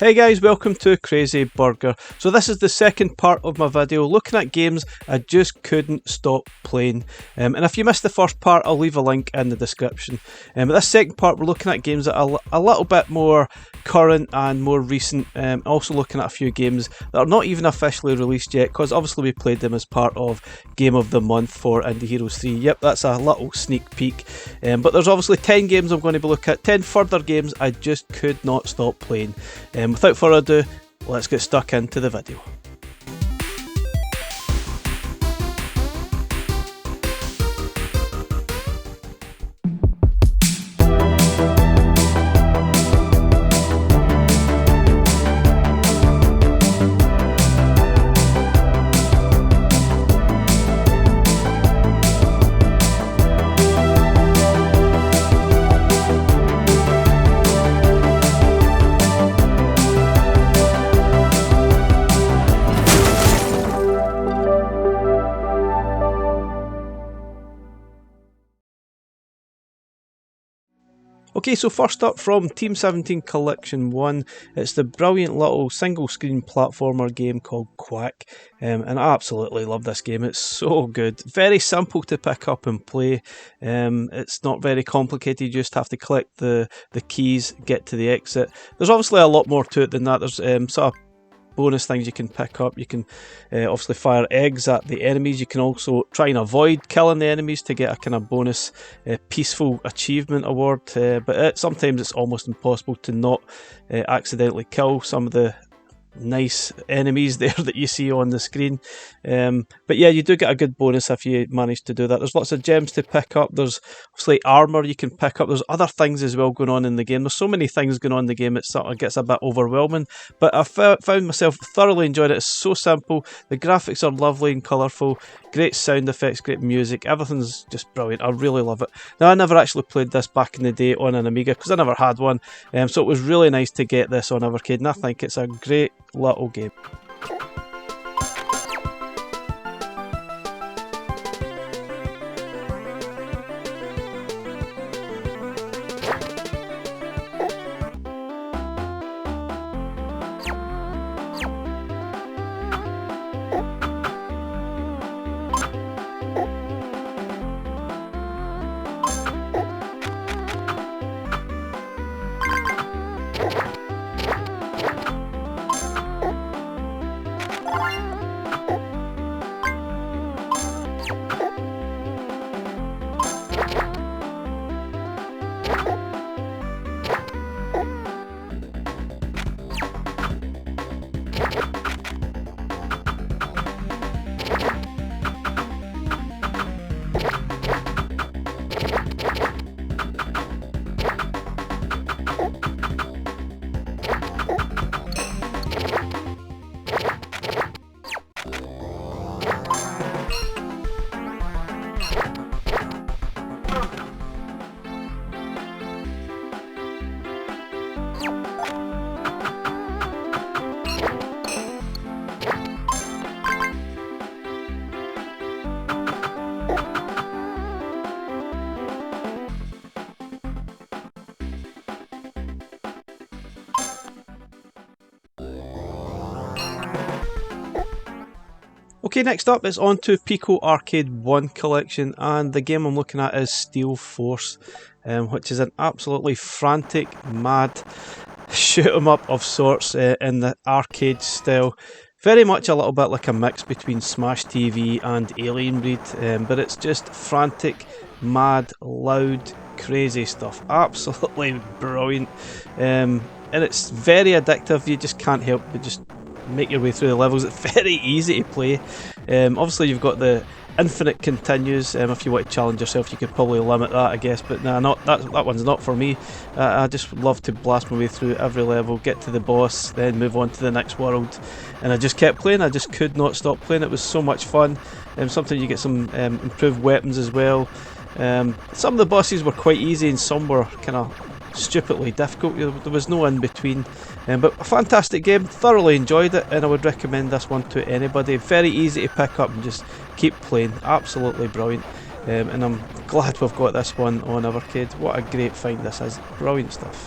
Hey guys, welcome to Crazy Burger. So this is the second part of my video looking at games I just couldn't stop playing. And if you missed the first part, I'll leave a link in the description. But this second part, we're looking at games that are a little bit more current and more recent. Also looking at a few games that are not even officially released yet, because obviously we played them as part of Game of the Month for Indie Heroes 3. Yep, that's a little sneak peek. But there's obviously 10 games I'm going to be looking at, 10 further games I just could not stop playing. Without further ado, let's get stuck into the video. Okay, so first up from Team 17 Collection 1, it's the brilliant little single screen platformer game called Quack, and I absolutely love this game. It's so good, very simple to pick up and play. It's not very complicated, you just have to collect the keys, get to the exit. There's obviously a lot more to it than that. There's sort of bonus things you can pick up. You can obviously fire eggs at the enemies. You can also try and avoid killing the enemies to get a kind of bonus peaceful achievement award, but sometimes it's almost impossible to not accidentally kill some of the nice enemies there that you see on the screen. But yeah, you do get a good bonus if you manage to do that. There's lots of gems to pick up. There's obviously armor you can pick up. There's other things as well going on in the game. There's so many things going on in the game, it sort of gets a bit overwhelming, but I found myself thoroughly enjoying it. It's so simple, the graphics are lovely and colourful, great sound effects, great music, everything's just brilliant. I really love it. Now, I never actually played this back in the day on an Amiga because I never had one, so it was really nice to get this on Evercade, and I think it's a great little game. Okay, next up it's on to Pico Arcade 1 Collection, and the game I'm looking at is Steel Force, which is an absolutely frantic, mad shoot 'em up of sorts in the arcade style. Very much a little bit like a mix between Smash TV and Alien Breed, but it's just frantic, mad, loud, crazy stuff. Absolutely brilliant, and it's very addictive. You just can't help but just make your way through the levels. It's very easy to play. Obviously you've got the infinite continues. If you want to challenge yourself, you could probably limit that, I guess, but nah, that one's not for me. I just love to blast my way through every level, get to the boss, then move on to the next world, and I just kept playing. I just could not stop playing. It was so much fun. Sometimes you get some improved weapons as well. Some of the bosses were quite easy and some were kind of stupidly difficult. There was no in between, but a fantastic game, thoroughly enjoyed it, and I would recommend this one to anybody. Very easy to pick up and just keep playing, absolutely brilliant. And I'm glad we've got this one on Evercade. What a great find this is, brilliant stuff.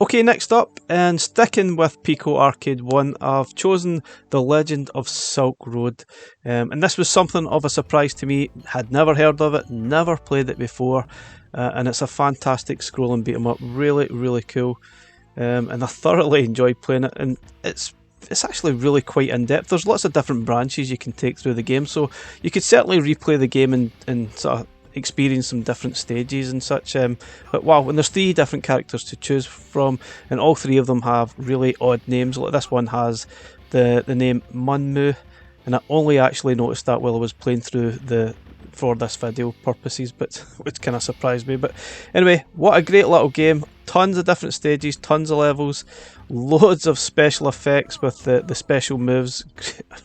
Okay, next up, and sticking with Pico Arcade 1, I've chosen The Legend of Silk Rad. And this was something of a surprise to me. Had never heard of it, never played it before, and it's a fantastic scrolling beat 'em up. Really, really cool. And I thoroughly enjoyed playing it, and it's actually really quite in depth. There's lots of different branches you can take through the game, so you could certainly replay the game and sort of experience some different stages and such. But wow, and there's 3 different characters to choose from, and all 3 of them have really odd names. Like this one has the name Munmu, and I only actually noticed that while I was playing through for this video purposes, but which kind of surprised me. But anyway, what a great little game. Tons of different stages, tons of levels, loads of special effects with the special moves.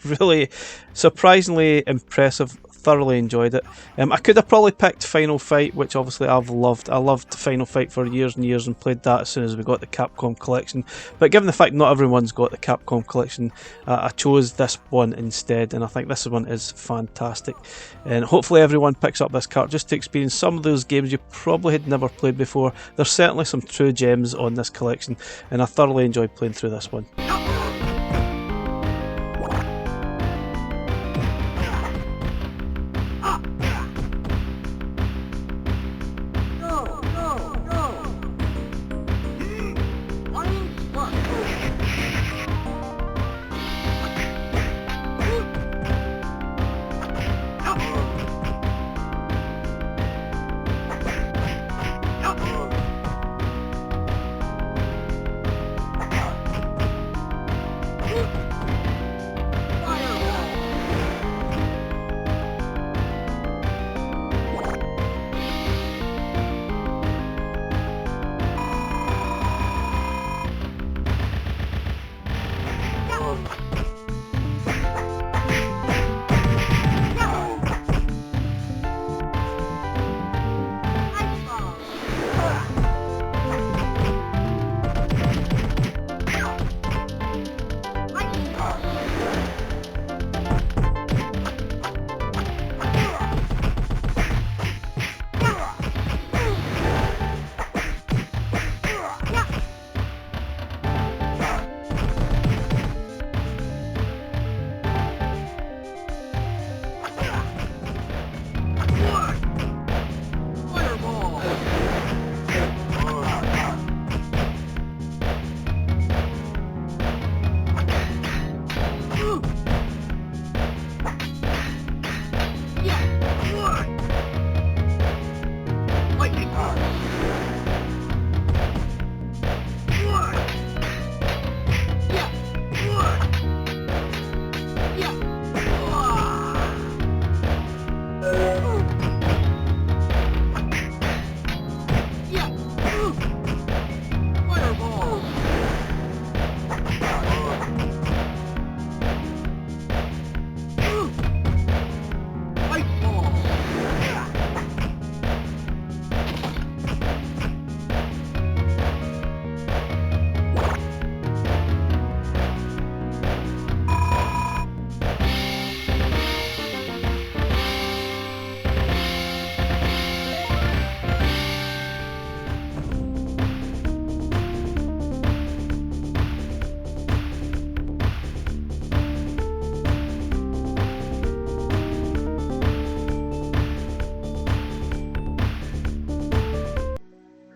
Really surprisingly impressive. Thoroughly enjoyed it. I could have probably picked Final Fight, which obviously I've loved. I loved Final Fight for years and years and played that as soon as we got the Capcom collection. But given the fact not everyone's got the Capcom collection, I chose this one instead, and I think this one is fantastic. And hopefully everyone picks up this cart just to experience some of those games you probably had never played before. There's certainly some true gems on this collection, and I thoroughly enjoyed playing through this one.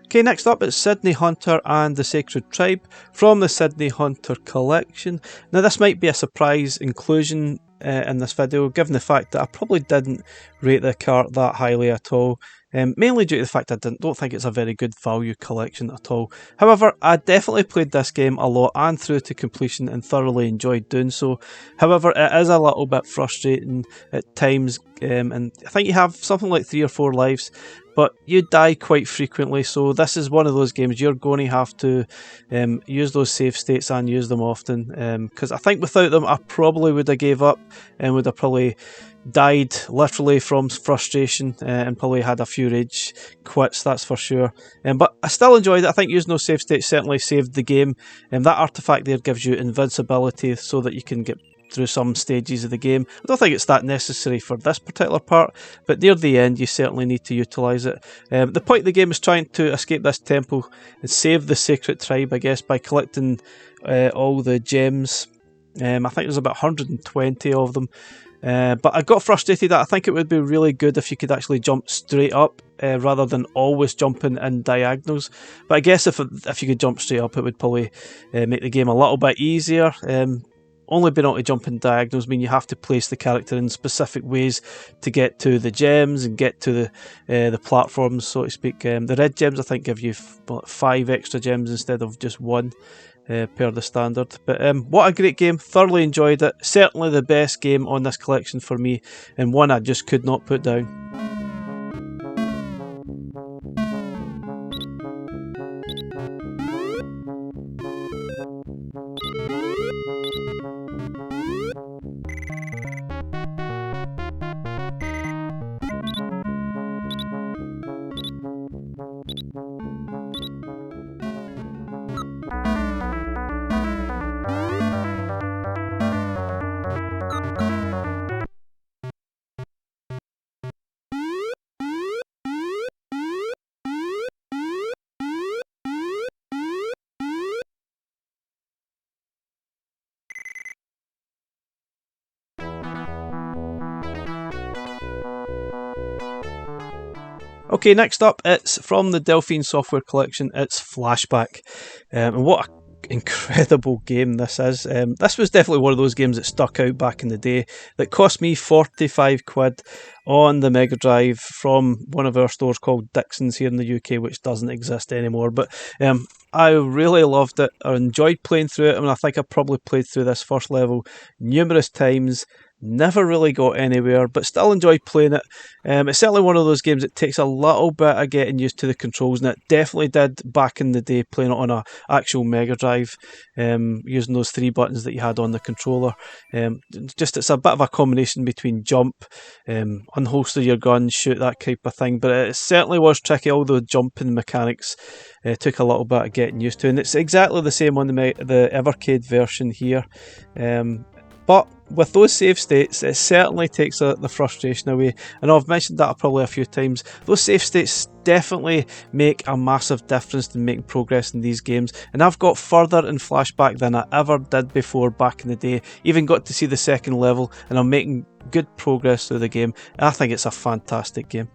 Okay, next up it's Sydney Hunter and the Sacred Tribe from the Sydney Hunter collection. Now this might be a surprise inclusion in this video, given the fact that I probably didn't rate the cart that highly at all. Mainly due to the fact I don't think it's a very good value collection at all. However, I definitely played this game a lot and through to completion and thoroughly enjoyed doing so. However, it is a little bit frustrating at times, and I think you have something like 3 or 4 lives, but you die quite frequently, so this is one of those games you're going to have to use those save states and use them often, because I think without them I probably would have gave up and would have probably died literally from frustration and probably had a few rage quits, that's for sure. But I still enjoyed it. I think using those save states certainly saved the game. That artifact there gives you invincibility so that you can get through some stages of the game. I don't think it's that necessary for this particular part, but near the end you certainly need to utilise it. The point of the game is trying to escape this temple and save the sacred tribe, I guess, by collecting all the gems. I think there's about 120 of them. But I got frustrated that I think it would be really good if you could actually jump straight up rather than always jumping in diagonals. But I guess if you could jump straight up, it would probably make the game a little bit easier. Only being able to jump in diagonals mean you have to place the character in specific ways to get to the gems and get to the platforms, so to speak. The red gems, I think, give you 5 extra gems instead of just 1. Per the standard. But what a great game, thoroughly enjoyed it. Certainly the best game on this collection for me, and one I just could not put down. Okay, next up, it's from the Delphine Software Collection, it's Flashback. And what an incredible game this is. This was definitely one of those games that stuck out back in the day, that cost me 45 quid on the Mega Drive from one of our stores called Dixon's here in the UK, which doesn't exist anymore. But I really loved it. I enjoyed playing through it. I mean, I think I probably played through this first level numerous times. Never really got anywhere, but still enjoyed playing it. It's certainly one of those games that takes a little bit of getting used to the controls, and it definitely did back in the day playing it on an actual Mega Drive, using those 3 buttons that you had on the controller. It's a bit of a combination between jump, unholster your gun, shoot, that type of thing, but it certainly was tricky. All the jumping mechanics took a little bit of getting used to, and it's exactly the same on the Evercade version here. But with those save states, it certainly takes the frustration away. I know I've mentioned that probably a few times. Those save states definitely make a massive difference in making progress in these games. And I've got further in Flashback than I ever did before back in the day. Even got to see the second level, and I'm making good progress through the game. I think it's a fantastic game.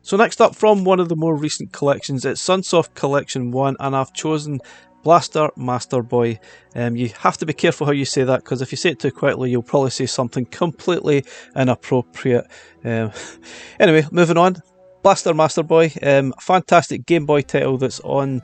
So next up from one of the more recent collections, it's Sunsoft Collection 1, and I've chosen Blaster Master Boy. You have to be careful how you say that, because if you say it too quickly you'll probably say something completely inappropriate. Anyway, moving on. Blaster Master Boy, fantastic Game Boy title that's on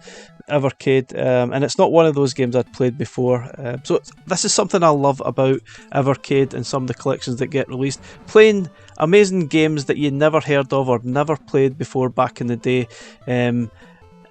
Evercade, and it's not one of those games I'd played before. So this is something I love about Evercade and some of the collections that get released. Playing amazing games that you never heard of or never played before back in the day.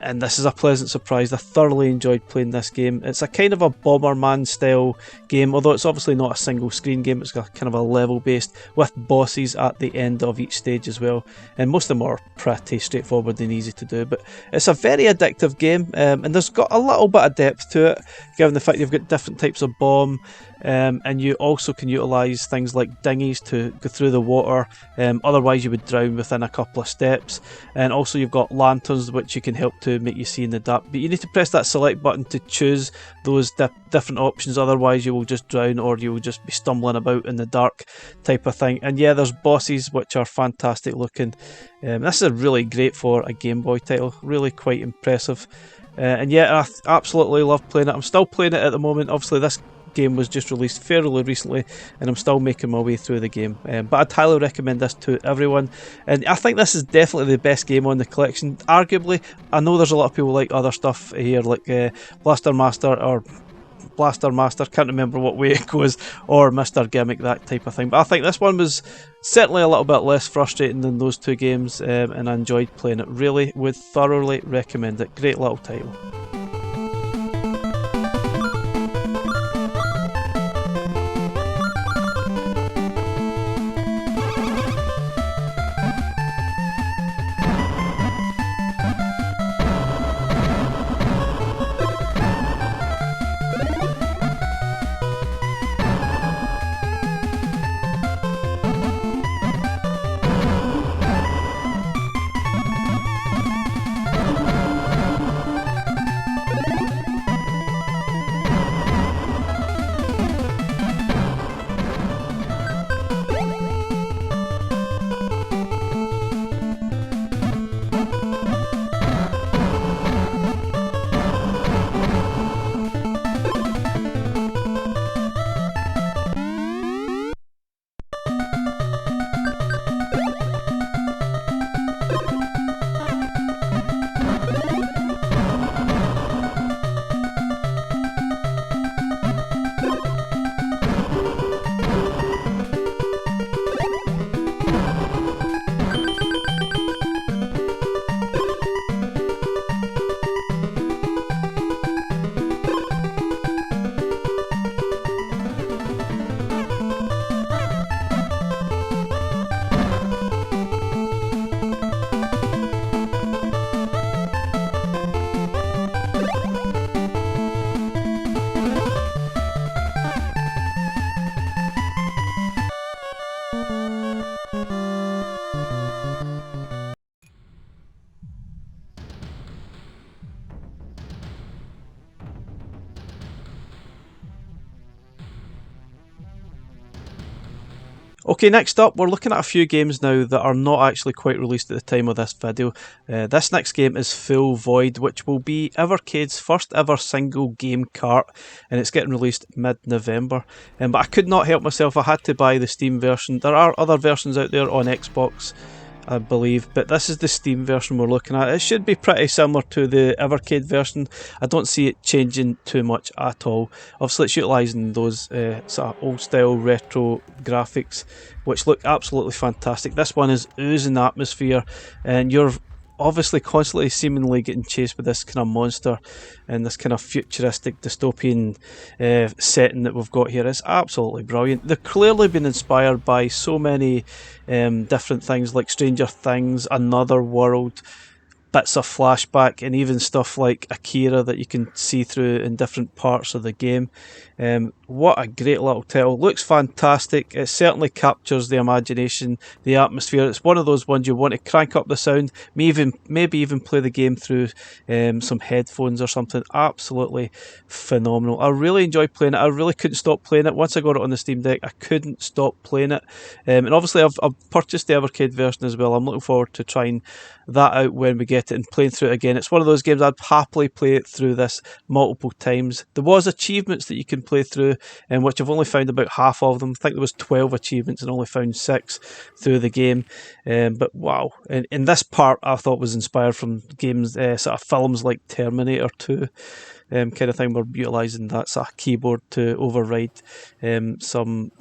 And this is a pleasant surprise. I thoroughly enjoyed playing this game. It's a kind of a Bomberman style game, although it's obviously not a single screen game. It's got kind of a level based with bosses at the end of each stage as well. And most of them are pretty straightforward and easy to do. But it's a very addictive game, and there's got a little bit of depth to it, given the fact you've got different types of bomb. And you also can utilise things like dinghies to go through the water, otherwise you would drown within a couple of steps. And also you've got lanterns which you can help to make you see in the dark, but you need to press that select button to choose those different options, otherwise you will just drown or you will just be stumbling about in the dark type of thing. And yeah, there's bosses which are fantastic looking. This is really great for a Game Boy title, really quite impressive. And yeah, I absolutely love playing it. I'm still playing it at the moment. Obviously this game was just released fairly recently and I'm still making my way through the game, but I'd highly recommend this to everyone, and I think this is definitely the best game on the collection, arguably. I know there's a lot of people like other stuff here like Blaster Master, can't remember what way it goes, or Mr. Gimmick, that type of thing, but I think this one was certainly a little bit less frustrating than those two games, and I enjoyed playing it. Really would thoroughly recommend it. Great little title. Okay, next up, we're looking at a few games now that are not actually quite released at the time of this video. This next game is Full Void, which will be Evercade's first ever single game cart, and it's getting released mid-November. But I could not help myself, I had to buy the Steam version. There are other versions out there on Xbox, I believe, but this is the Steam version we're looking at. It should be pretty similar to the Evercade version. I don't see it changing too much at all. Obviously it's utilising those sort of old style retro graphics which look absolutely fantastic. This one is oozing atmosphere, and you're obviously constantly seemingly getting chased by this kind of monster and this kind of futuristic dystopian setting that we've got here. It's absolutely brilliant. They've clearly been inspired by so many different things like Stranger Things, Another World, bits of Flashback, and even stuff like Akira that you can see through in different parts of the game. what a great little title. Looks fantastic. It certainly captures the imagination, the atmosphere. It's one of those ones you want to crank up the sound, maybe even play the game through some headphones or something. Absolutely phenomenal. I really enjoy playing it. I really couldn't stop playing it. Once I got it on the Steam Deck, I couldn't stop playing it. And obviously I've purchased the Evercade version as well. I'm looking forward to trying that out when we get it and playing through it again. It's one of those games I'd happily play it through this multiple times. There was achievements that you can play through, which I've only found about half of them. I think there was 12 achievements and only found 6 through the game. But wow, and this part I thought was inspired from games, sort of films like Terminator 2. Kind of thing. We're utilising that sort of keyboard to override some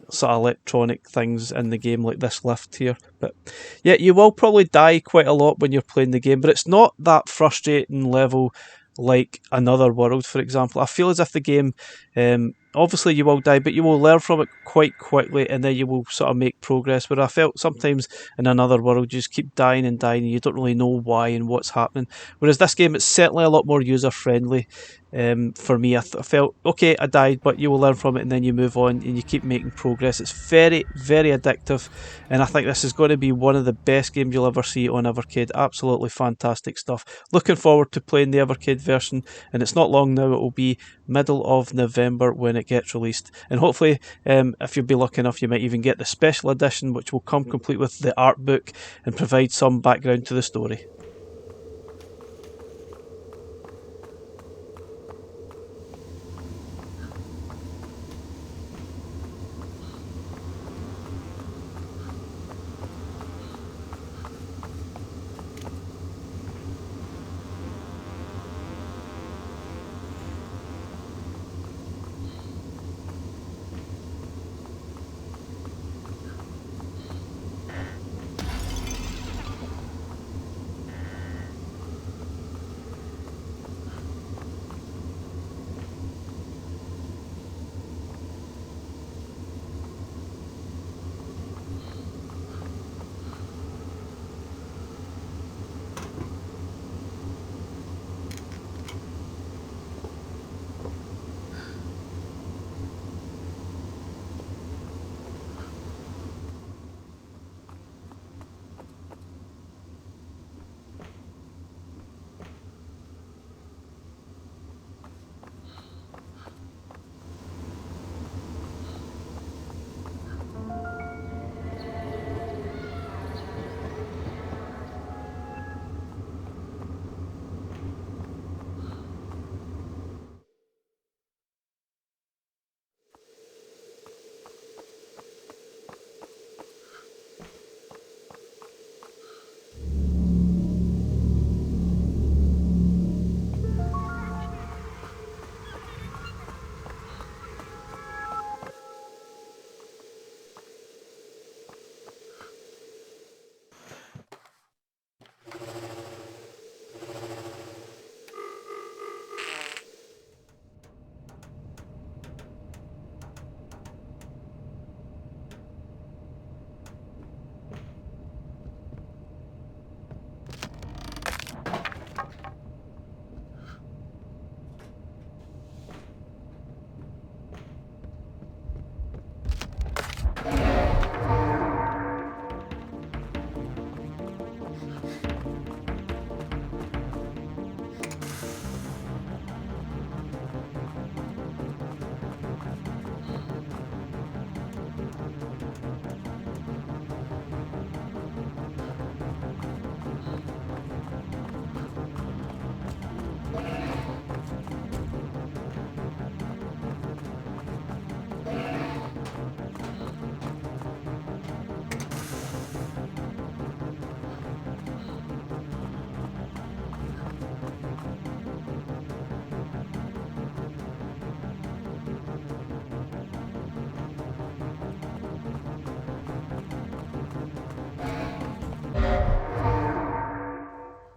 sort of electronic things in the game, like this lift here. But yeah, you will probably die quite a lot when you're playing the game, but it's not that frustrating level like Another World, for example. I feel as if the game, obviously you will die, but you will learn from it quite quickly, and then you will sort of make progress. Where I felt sometimes in Another World, you just keep dying and dying, and you don't really know why and what's happening. Whereas this game, it's certainly a lot more user-friendly. For me, I felt, okay, I died, but you will learn from it, and then you move on, and you keep making progress. It's very, very addictive, and I think this is going to be one of the best games you'll ever see on Evercade. Absolutely fantastic stuff. Looking forward to playing the Evercade version, and it's not long now. It will be middle of November when it gets released, and hopefully, if you'll be lucky enough, you might even get the special edition, which will come complete with the art book and provide some background to the story.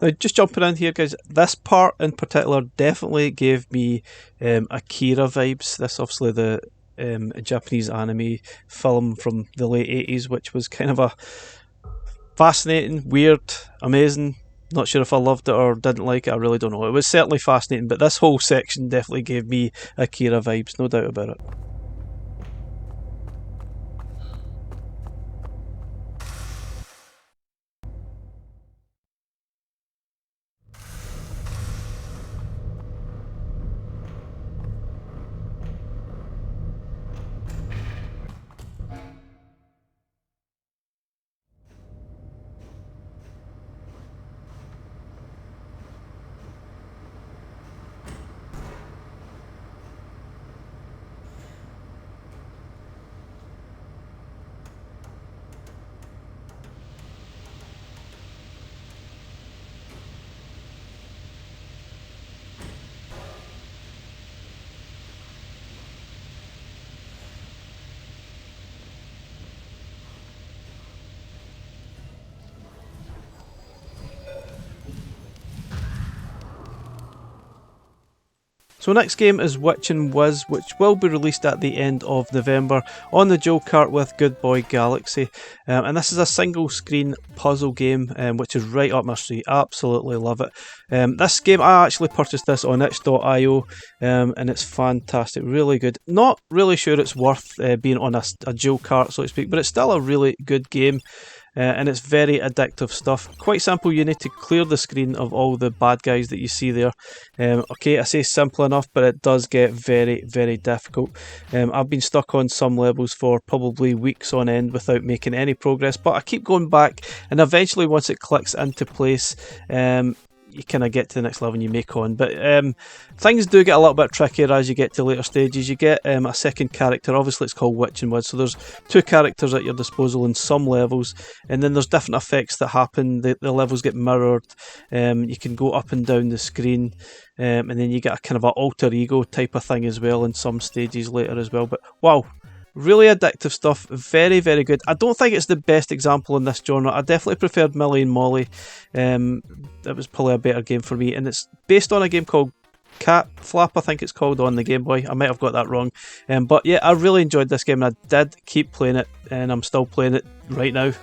Now, just jumping in here, guys, this part in particular definitely gave me Akira vibes. This obviously the Japanese anime film from the late 80s, which was kind of a fascinating, weird, amazing Not sure if I loved it or didn't like it, I really don't know. It was certainly fascinating, but this whole section definitely gave me Akira vibes, no doubt about it. So next game is Witch and Wiz, which will be released at the end of November on the Joe Kart with Good Boy Galaxy. And this is a single screen puzzle game, which is right up my street. Absolutely love it. This game, I actually purchased this on itch.io, and it's fantastic, really good. Not really sure it's worth being on a Joe Kart, so to speak, but it's still a really good game. And it's very addictive stuff. Quite simple, you need to clear the screen of all the bad guys that you see there. Okay, I say simple enough, but it does get very, very difficult. I've been stuck on some levels for probably weeks on end without making any progress, but I keep going back, and eventually once it clicks into place, you kind of get to the next level and you make on. But things do get a little bit trickier as you get to later stages. You get a second character. Obviously it's called Witch and Wiz, so there's two characters at your disposal in some levels, and then there's different effects that happen. The levels get mirrored. You can go up and down the screen, and then you get a kind of an alter ego type of thing as well in some stages later as well. But wow, really addictive stuff, very, very good. I don't think it's the best example in this genre. I definitely preferred Millie and Molly. That was probably a better game for me, and it's based on a game called Cat Flap, I think it's called, on the Game Boy. I might have got that wrong. But yeah, I really enjoyed this game, and I did keep playing it, and I'm still playing it right now.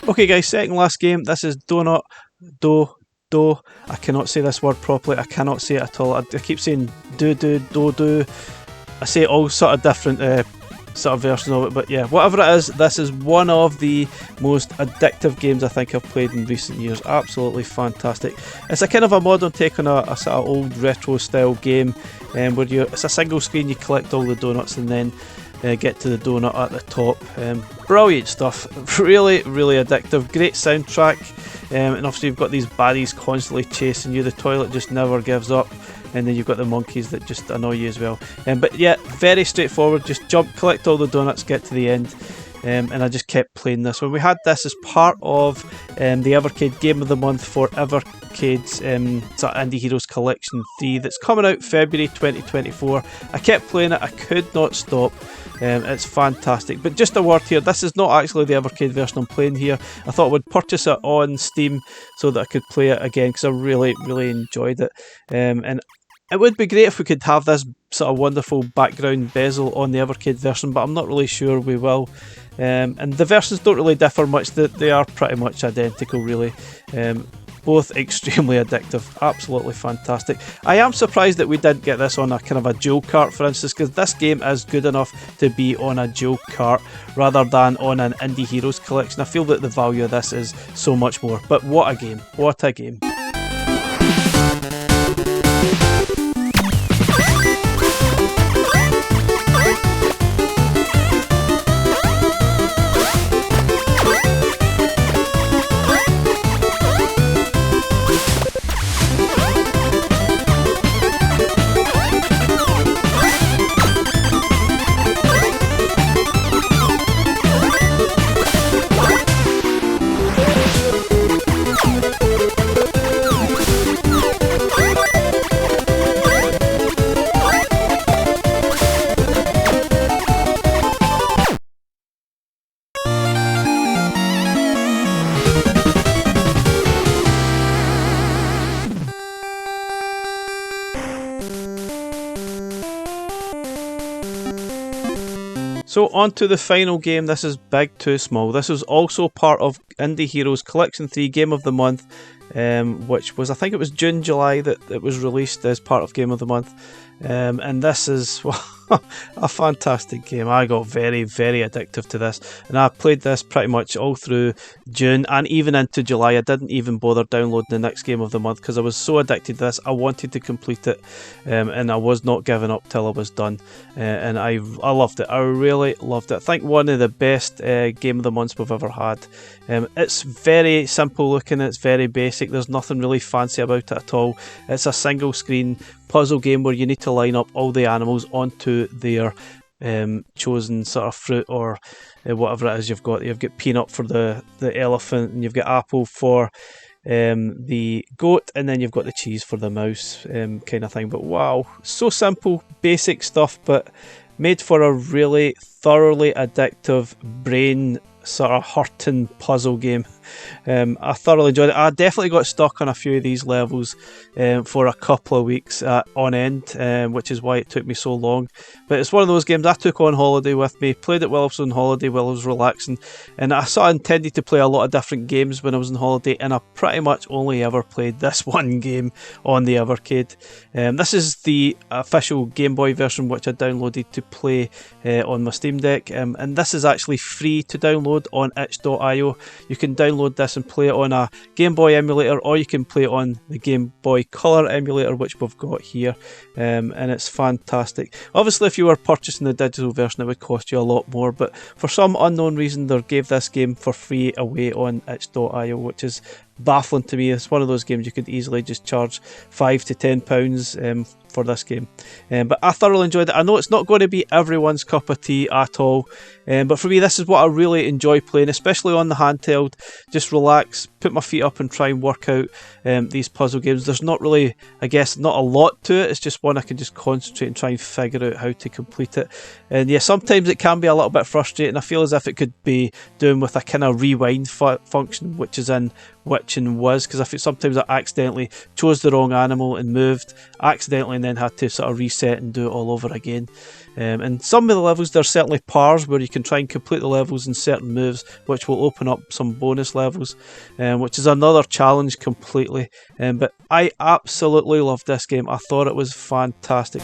Okay guys, second last game. This is Donut do, do. I cannot say this word properly. I cannot say it at all. I keep saying do. I say all sort of different sort of versions of it, but yeah, whatever it is, this is one of the most addictive games I think I've played in recent years. Absolutely fantastic. It's a kind of a modern take on a sort of old retro style game, where it's a single screen, you collect all the donuts and then get to the donut at the top. Brilliant stuff, really addictive, great soundtrack, and obviously you've got these baddies constantly chasing you, the toilet just never gives up, and then you've got the monkeys that just annoy you as well. But yeah, very straightforward, just jump, collect all the donuts, get to the end. And I just kept playing this. When we had this as part of the Evercade Game of the Month for Evercade's sort of Indie Heroes Collection 3 that's coming out February 2024. I kept playing it, I could not stop. It's fantastic. But just a word here, this is not actually the Evercade version I'm playing here. I thought I would purchase it on Steam so that I could play it again because I really enjoyed it. And it would be great if we could have this sort of wonderful background bezel on the Evercade version, but I'm not really sure we will. And the versions don't really differ much, they are pretty much identical really. Both extremely addictive, absolutely fantastic. I am surprised that we didn't get this on a kind of a dual cart, for instance, because this game is good enough to be on a dual cart rather than on an Indie Heroes collection. I feel that the value of this is so much more, but what a game, what a game. So on to the final game. This is Big Too Small. This was also part of Indie Heroes Collection 3 Game of the Month, which was, I think it was June, July that it was released as part of Game of the Month. And this is a fantastic game. I got very addictive to this, and I played this pretty much all through June and even into July. I didn't even bother downloading the next Game of the Month because I was so addicted to this. I wanted to complete it, and I was not giving up till I was done. And I loved it. I really loved it. I think one of the best Game of the Months we've ever had. It's very simple looking, it's very basic, there's nothing really fancy about it at all. It's a single screen puzzle game where you need to line up all the animals onto their chosen sort of fruit or whatever it is you've got. You've got peanut for the elephant, and you've got apple for the goat, and then you've got the cheese for the mouse, kind of thing. But wow, so simple, basic stuff, but made for a really thoroughly addictive, brain sort of hurting puzzle game. I thoroughly enjoyed it. I definitely got stuck on a few of these levels for a couple of weeks on end, which is why it took me so long. But it's one of those games I took on holiday with me, played it while I was on holiday, while I was relaxing, and I sort of intended to play a lot of different games when I was on holiday, and I pretty much only ever played this one game on the Evercade. This is the official Game Boy version, which I downloaded to play on my Steam Deck, and this is actually free to download on itch.io. You can download this and play it on a Game Boy emulator, or you can play it on the Game Boy Color emulator, which we've got here, and it's fantastic. Obviously, if you were purchasing the digital version, it would cost you a lot more, but for some unknown reason they gave this game for free away on itch.io, which is baffling to me. It's one of those games you could easily just charge £5 to £10 for this game, but I thoroughly enjoyed it. I know it's not going to be everyone's cup of tea at all, but for me this is what I really enjoy playing, especially on the handheld. Just relax, put my feet up and try and work out these puzzle games. There's not really, I guess, not a lot to it. It's just one I can just concentrate and try and figure out how to complete it. And yeah, sometimes it can be a little bit frustrating. I feel as if it could be doing with a kind of rewind function, which is in Which and Was, because I feel sometimes I accidentally chose the wrong animal and moved accidentally and then had to sort of reset and do it all over again. And some of the levels, there's certainly pars where you can try and complete the levels in certain moves, which will open up some bonus levels, which is another challenge completely. But I absolutely loved this game. I thought it was fantastic.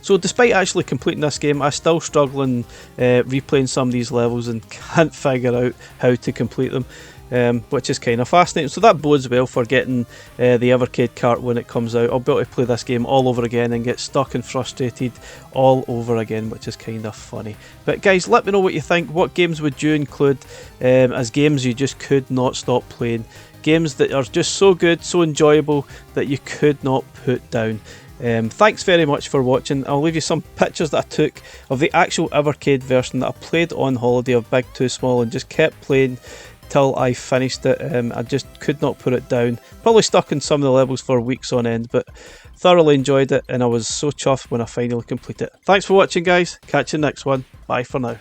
So despite actually completing this game, I'm still struggling replaying some of these levels and can't figure out how to complete them, which is kind of fascinating. So that bodes well for getting the Evercade cart when it comes out. I'll be able to play this game all over again and get stuck and frustrated all over again, which is kind of funny. But guys, let me know what you think. What games would you include as games you just could not stop playing? Games that are just so good, so enjoyable that you could not put down. Thanks very much for watching. I'll leave you some pictures that I took of the actual Evercade version that I played on holiday of Big Too Small and just kept playing till I finished it. I just could not put it down. Probably stuck in some of the levels for weeks on end, but thoroughly enjoyed it and I was so chuffed when I finally completed it. Thanks for watching guys, catch you next one, bye for now.